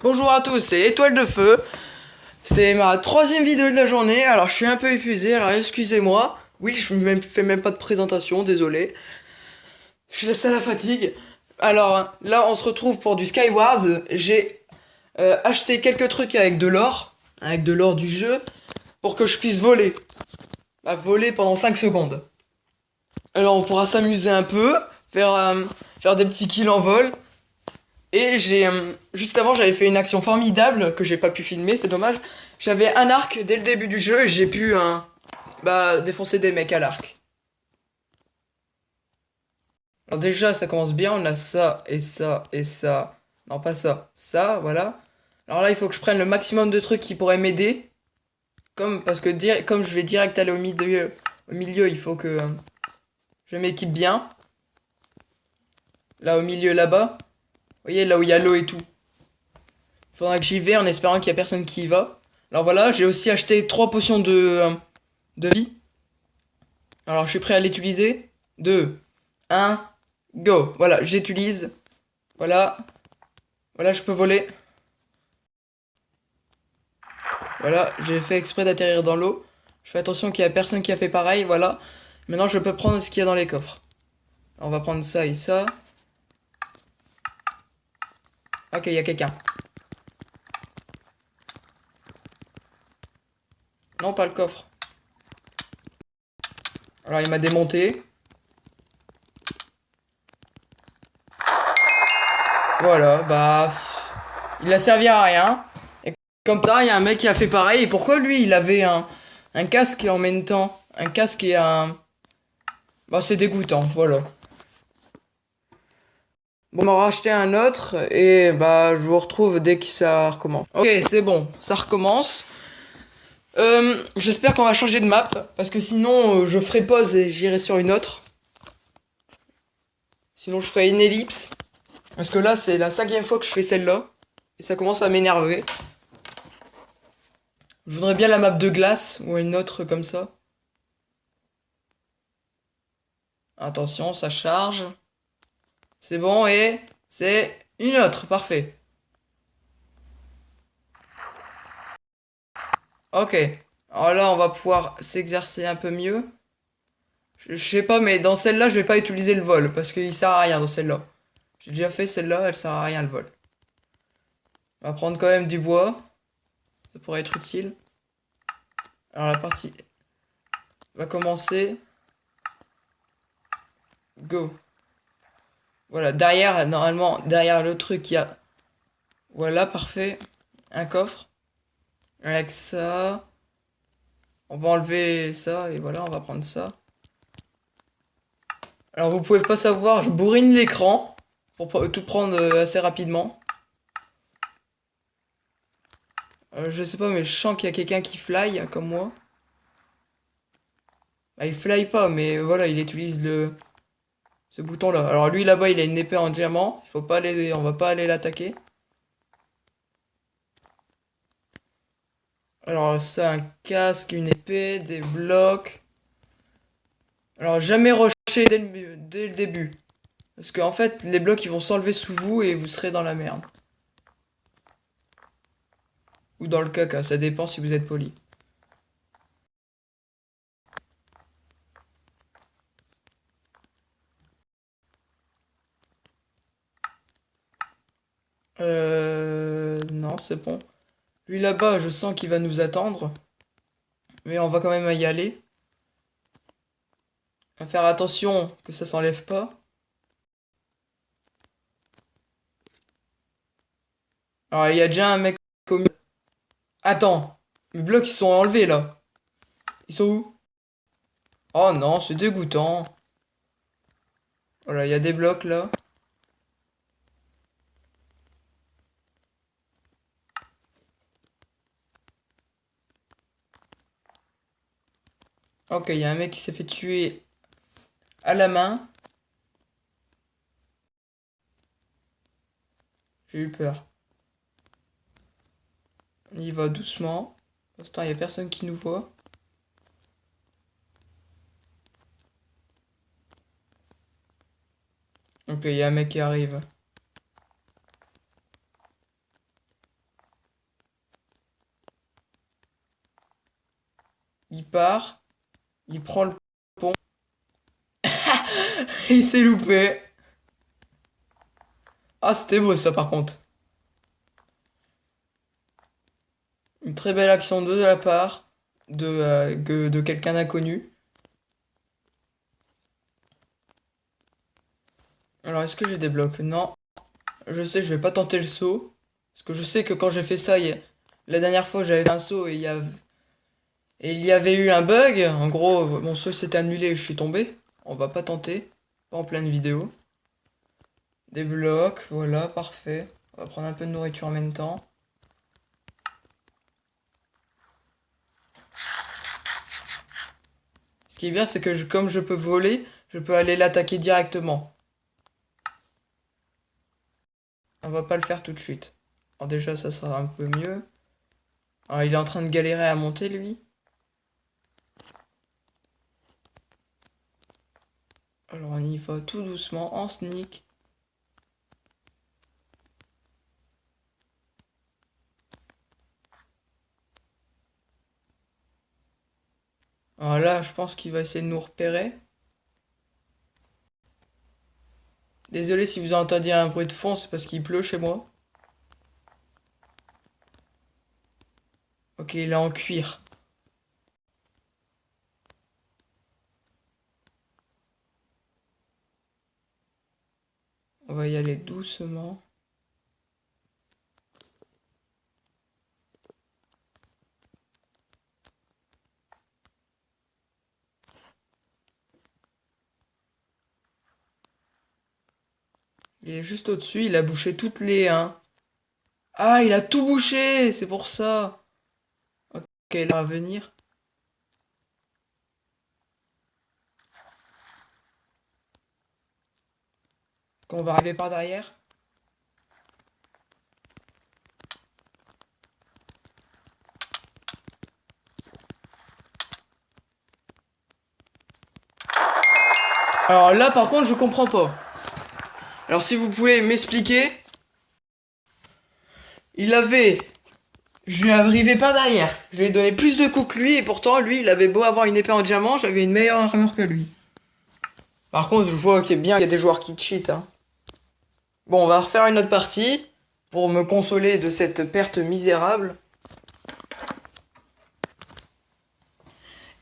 Bonjour à tous, c'est Étoile de Feu. C'est ma troisième vidéo de la journée, alors je suis un peu épuisé, alors excusez-moi. Oui, je fais même pas de présentation, désolé. Je laisse à la fatigue. Alors là, on se retrouve pour du Skywars. J'ai acheté quelques trucs avec de l'or du jeu, pour que je puisse voler. Bah, voler pendant 5 secondes. Alors on pourra s'amuser un peu, faire des petits kills en vol. Et juste avant, j'avais fait une action formidable que j'ai pas pu filmer, c'est dommage. J'avais un arc dès le début du jeu et j'ai pu défoncer des mecs à l'arc. Alors déjà, ça commence bien, on a ça et ça et ça. Non, pas ça, ça, voilà. Alors là, il faut que je prenne le maximum de trucs qui pourraient m'aider. Comme je vais direct aller au milieu, il faut que je m'équipe bien. Là, au milieu, là-bas. Vous voyez, là où il y a l'eau et tout. Il faudra que j'y vais en espérant qu'il y a personne qui y va. Alors voilà, j'ai aussi acheté 3 potions de vie. Alors je suis prêt à l'utiliser. 2, 1, go. Voilà, j'utilise. Voilà. Voilà, je peux voler. Voilà, j'ai fait exprès d'atterrir dans l'eau. Je fais attention qu'il y a personne qui a fait pareil, voilà. Maintenant, je peux prendre ce qu'il y a dans les coffres. Alors, on va prendre ça et ça. Ok, il y a quelqu'un. Non, pas le coffre. Alors, il m'a démonté. Voilà, il a servi à rien. Et comme ça, il y a un mec qui a fait pareil. Et pourquoi lui, il avait un casque en même temps? Un casque et un... Bah, c'est dégoûtant, voilà. Bon, on m'a racheté un autre et bah, je vous retrouve dès que ça recommence. Ok, c'est bon, ça recommence. J'espère qu'on va changer de map parce que sinon, je ferai pause et j'irai sur une autre. Sinon, je ferai une ellipse. Parce que là, c'est la 5e fois que je fais celle-là. Et ça commence à m'énerver. Je voudrais bien la map de glace ou une autre comme ça. Attention, ça charge. C'est bon et c'est une autre, parfait. Ok. Alors là, on va pouvoir s'exercer un peu mieux. Je sais pas, mais dans celle-là, je vais pas utiliser le vol parce qu'il sert à rien dans celle-là. J'ai déjà fait celle-là, elle sert à rien le vol. On va prendre quand même du bois. Ça pourrait être utile. Alors la partie va commencer. Go. Voilà, derrière, normalement, derrière le truc, il y a... Voilà, parfait. Un coffre. Avec ça. On va enlever ça et voilà, on va prendre ça. Alors vous pouvez pas savoir, je bourrine l'écran pour tout prendre assez rapidement. Je sais pas, mais je sens qu'il y a quelqu'un qui fly comme moi. Bah, il fly pas, mais voilà, il utilise ce bouton-là. Alors lui là-bas, il a une épée en diamant. Il faut pas aller, on va pas aller l'attaquer. Alors ça, un casque, une épée, des blocs. Alors jamais rusher dès le début. Parce qu'en fait, les blocs ils vont s'enlever sous vous et vous serez dans la merde. Ou dans le caca, ça dépend si vous êtes poli. Non, c'est bon. Lui là-bas, je sens qu'il va nous attendre. Mais on va quand même y aller. On va faire attention que ça s'enlève pas. Alors, il y a déjà un mec au milieu. Attends, mes blocs ils sont enlevés là. Ils sont où? Oh non, c'est dégoûtant. Voilà, il y a des blocs là. Ok, il y a un mec qui s'est fait tuer à la main. J'ai eu peur. On y va doucement. Pour l'instant, il n'y a personne qui nous voit. Ok, il y a un mec qui arrive. Il part. Il prend le pont. Il s'est loupé. Ah, c'était beau ça par contre. Une très belle action de la part de quelqu'un d'inconnu. Alors, est-ce que j'ai des blocs? Non. Je sais, je vais pas tenter le saut. Parce que je sais que quand j'ai fait ça, la dernière fois, j'avais fait un saut et il y avait eu un bug. En gros, mon saut s'est annulé et je suis tombé. On va pas tenter. Pas en pleine vidéo. Des blocs, voilà, parfait. On va prendre un peu de nourriture en même temps. Ce qui est bien, c'est que comme je peux voler, je peux aller l'attaquer directement. On va pas le faire tout de suite. Alors déjà, ça sera un peu mieux. Alors, il est en train de galérer à monter, lui. Alors, on y va tout doucement, en sneak. Alors là, je pense qu'il va essayer de nous repérer. Désolé si vous entendiez un bruit de fond, c'est parce qu'il pleut chez moi. Ok, il est en cuir. On va y aller doucement. Il est juste au-dessus, il a bouché toutes les... Hein. Ah, il a tout bouché, c'est pour ça. Ok, il va venir. Qu'on va arriver par derrière. Alors là, par contre, je comprends pas. Alors si vous pouvez m'expliquer, il avait... Je lui arrivais pas derrière. Je lui ai donné plus de coups que lui et pourtant lui il avait beau avoir une épée en diamant, j'avais une meilleure armure que lui. Par contre je vois qu'il y a des joueurs qui cheat. Hein. Bon on va refaire une autre partie pour me consoler de cette perte misérable.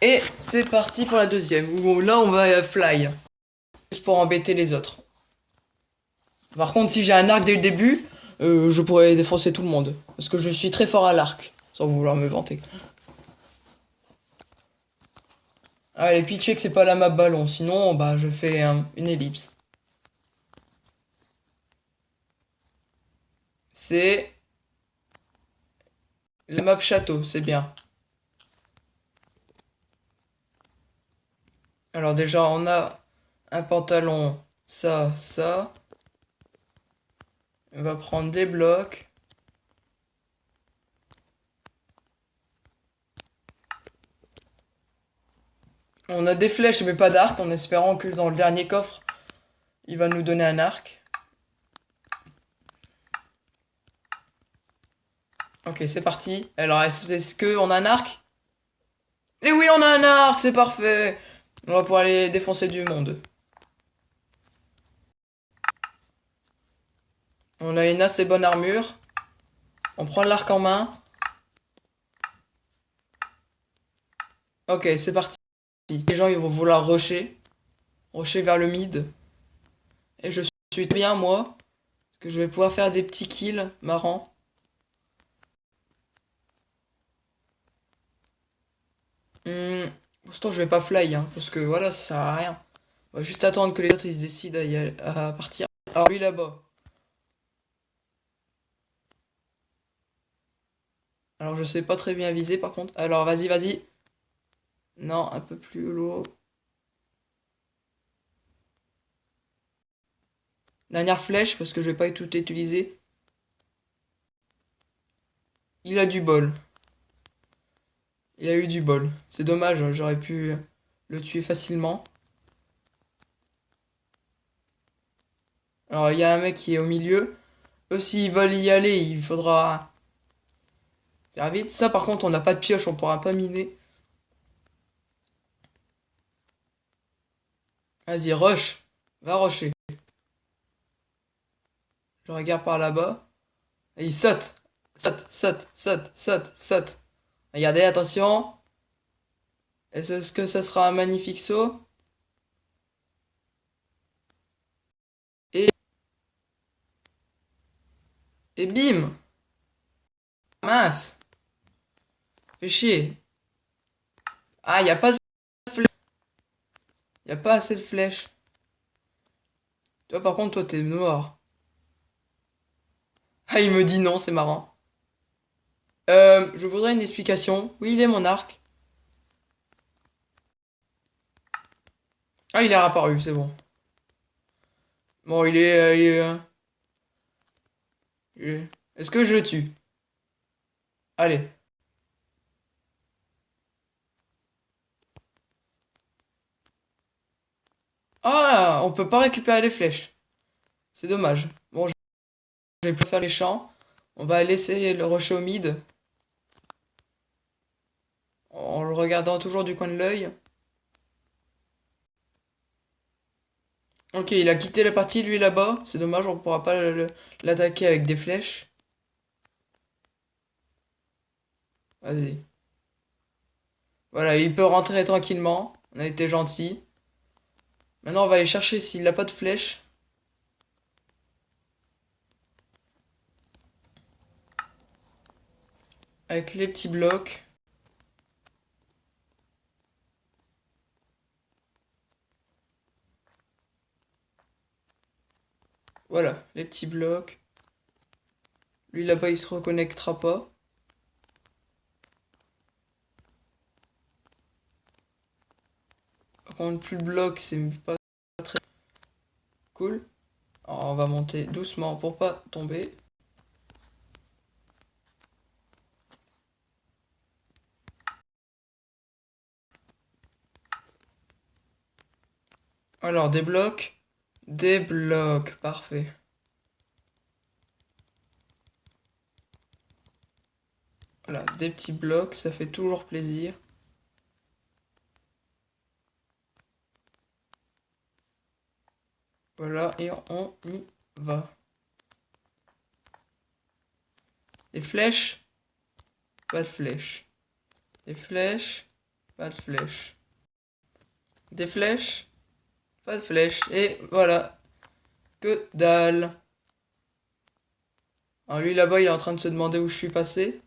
Et c'est parti pour la deuxième, où là on va fly. Juste pour embêter les autres. Par contre si j'ai un arc dès le début, je pourrais défoncer tout le monde. Parce que je suis très fort à l'arc, sans vouloir me vanter. Ah, les pitchés que c'est pas la map ballon, sinon bah je fais une ellipse. C'est la map château, c'est bien. Alors déjà on a un pantalon, ça. On va prendre des blocs. On a des flèches mais pas d'arc, en espérant que dans le dernier coffre, il va nous donner un arc. Ok, c'est parti. Alors, est-ce qu'on a un arc? Eh oui, on a un arc, c'est parfait. On va pouvoir aller défoncer du monde. On a une assez bonne armure. On prend l'arc en main. Ok, c'est parti. Les gens, ils vont vouloir rusher. Rusher vers le mid. Et je suis bien, moi. Parce que je vais pouvoir faire des petits kills marrants. Pourtant, je vais pas fly, hein, parce que voilà, ça sert à rien. On va juste attendre que les autres ils se décident à partir. Alors, lui là-bas. Alors, je sais pas très bien viser par contre. Alors, vas-y. Non, un peu plus haut. Dernière flèche, parce que je vais pas tout utiliser. Il a du bol. Il a eu du bol. C'est dommage, j'aurais pu le tuer facilement. Alors, il y a un mec qui est au milieu. Eux, s'ils veulent y aller, il faudra faire vite. Ça, par contre, on n'a pas de pioche, on pourra pas miner. Vas-y, rush. Va rusher. Je regarde par là-bas. Et il saute. Saute, saute, saute, saute, saute. Regardez, attention. Est-ce que ça sera un magnifique saut? Et, et bim! Mince! Fais chier. Ah, y a pas de flèche. Y a pas assez de flèches. Toi, par contre, toi, t'es noir. Ah, il me dit non, c'est marrant. Je voudrais une explication. Oui, il est mon arc. Ah, il est réapparu, c'est bon. Bon, Est-ce que je le tue? Allez. Ah, on peut pas récupérer les flèches. C'est dommage. Bon, je vais plus faire les champs. On va laisser le rocher au mid. En le regardant toujours du coin de l'œil. Ok, il a quitté la partie, lui, là-bas. C'est dommage, on pourra pas l'attaquer avec des flèches. Vas-y. Voilà, il peut rentrer tranquillement. On a été gentil. Maintenant, on va aller chercher s'il n'a pas de flèches. Avec les petits blocs. Voilà, les petits blocs. Lui, là-bas, il se reconnectera pas. Par contre, plus de blocs, c'est pas très cool. Alors, on va monter doucement pour pas tomber. Alors, des blocs. Des blocs, parfait. Voilà, des petits blocs, ça fait toujours plaisir. Voilà, et on y va. Des flèches, pas de flèches. Des flèches, pas de flèches. Des flèches, pas de flèches. Et voilà, que dalle. Alors lui là-bas, il est en train de se demander où je suis passé.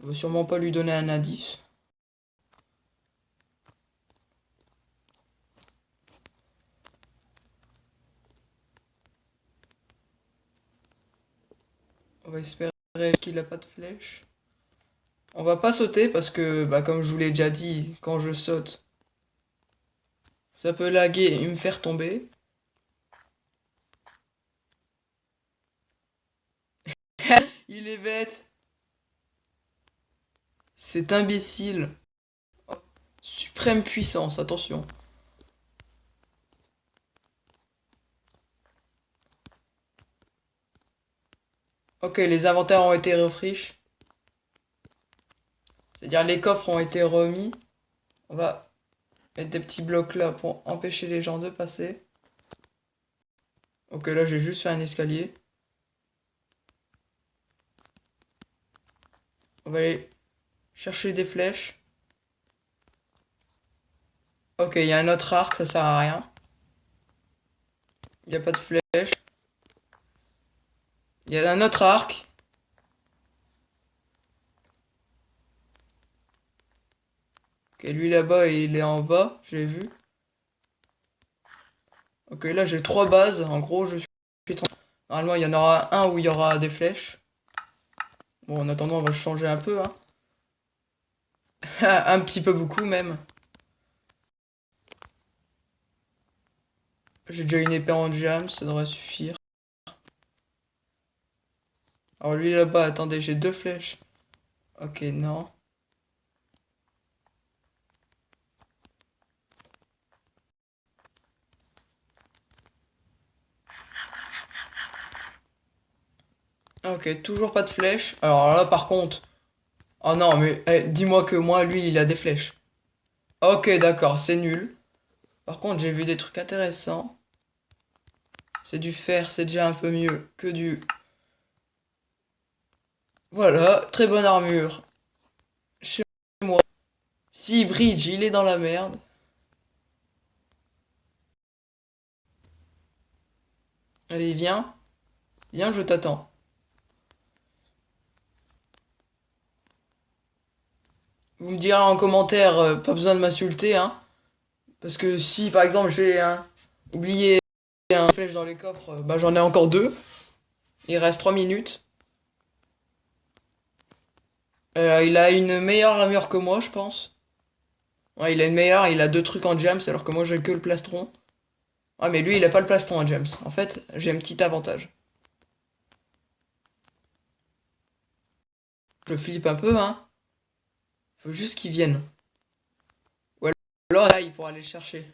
On va sûrement pas lui donner un indice. On va espérer qu'il a pas de flèche. On va pas sauter parce que, bah, comme je vous l'ai déjà dit, quand je saute, ça peut laguer et me faire tomber. Il est bête. C'est imbécile. Oh, suprême puissance, attention. Ok, les inventaires ont été refresh. C'est-à-dire les coffres ont été remis. On va mettre des petits blocs là pour empêcher les gens de passer. Ok, là j'ai juste fait un escalier. On va aller chercher des flèches. Ok, il y a un autre arc, ça sert à rien. Il n'y a pas de flèche. Il y a un autre arc. Ok, lui là-bas, il est en bas, j'ai vu. Ok, là j'ai 3 bases. En gros, je suis... Normalement, il y en aura un où il y aura des flèches. Bon, en attendant, on va changer un peu, hein. Un petit peu beaucoup, même. J'ai déjà une épée en jam, ça devrait suffire. Alors lui là-bas, attendez, j'ai 2 flèches. Ok, non. Ok, toujours pas de flèches. Alors là, par contre... Oh non, mais dis-moi que moi, lui, il a des flèches. Ok, d'accord, c'est nul. Par contre, j'ai vu des trucs intéressants. C'est du fer, c'est déjà un peu mieux que du... Voilà, très bonne armure. Chez moi. Si Bridge, il est dans la merde. Allez, viens. Viens, je t'attends. Vous me direz en commentaire, pas besoin de m'insulter, hein. Parce que si, par exemple, j'ai oublié un flèche dans les coffres, bah j'en ai encore deux. Il reste 3 minutes. Il a une meilleure armure que moi, je pense. Ouais, il a une meilleure, il a deux trucs en gems, alors que moi j'ai que le plastron. Ah, mais lui, il a pas le plastron en gems. En fait, j'ai un petit avantage. Je flippe un peu, hein. Faut juste qu'il vienne. Ou alors là, il pourra aller le chercher.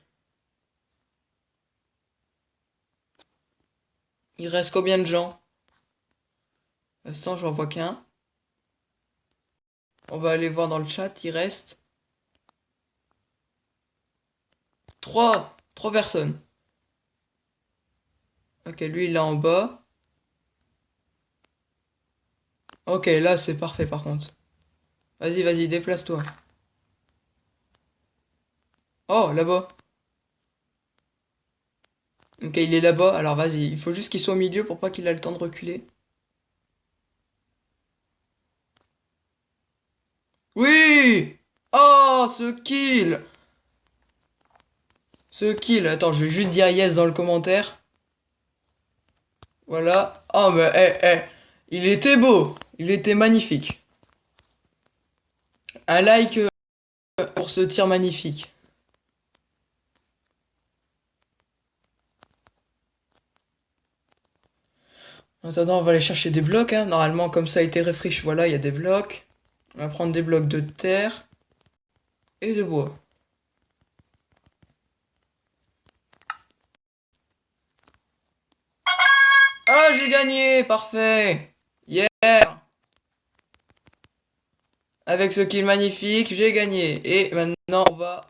Il reste combien de gens? Pour l'instant, j'en vois qu'un. On va aller voir dans le chat, il reste... Trois personnes. Ok, lui, il est en bas. Ok, là, c'est parfait, par contre. Vas-y, vas-y, déplace-toi. Oh, là-bas. Ok, il est là-bas. Alors, vas-y, il faut juste qu'il soit au milieu pour pas qu'il ait le temps de reculer. Oui! Oh, ce kill! Ce kill. Attends, je vais juste dire yes dans le commentaire. Voilà. Oh, mais, il était beau. Il était magnifique. Un like pour ce tir magnifique. En attendant, on va aller chercher des blocs, hein. Normalement, comme ça a été refresh, voilà, il y a des blocs. On va prendre des blocs de terre et de bois. Ah, j'ai gagné! Parfait! Yeah! Avec ce kill magnifique, j'ai gagné. Et maintenant, on va...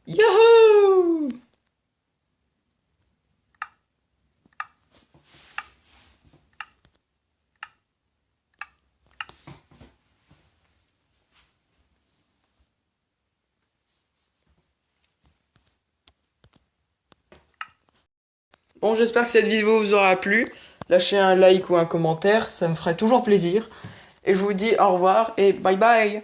Yahoo! Bon, j'espère que cette vidéo vous aura plu. Lâchez un like ou un commentaire, ça me ferait toujours plaisir. Et je vous dis au revoir et bye bye!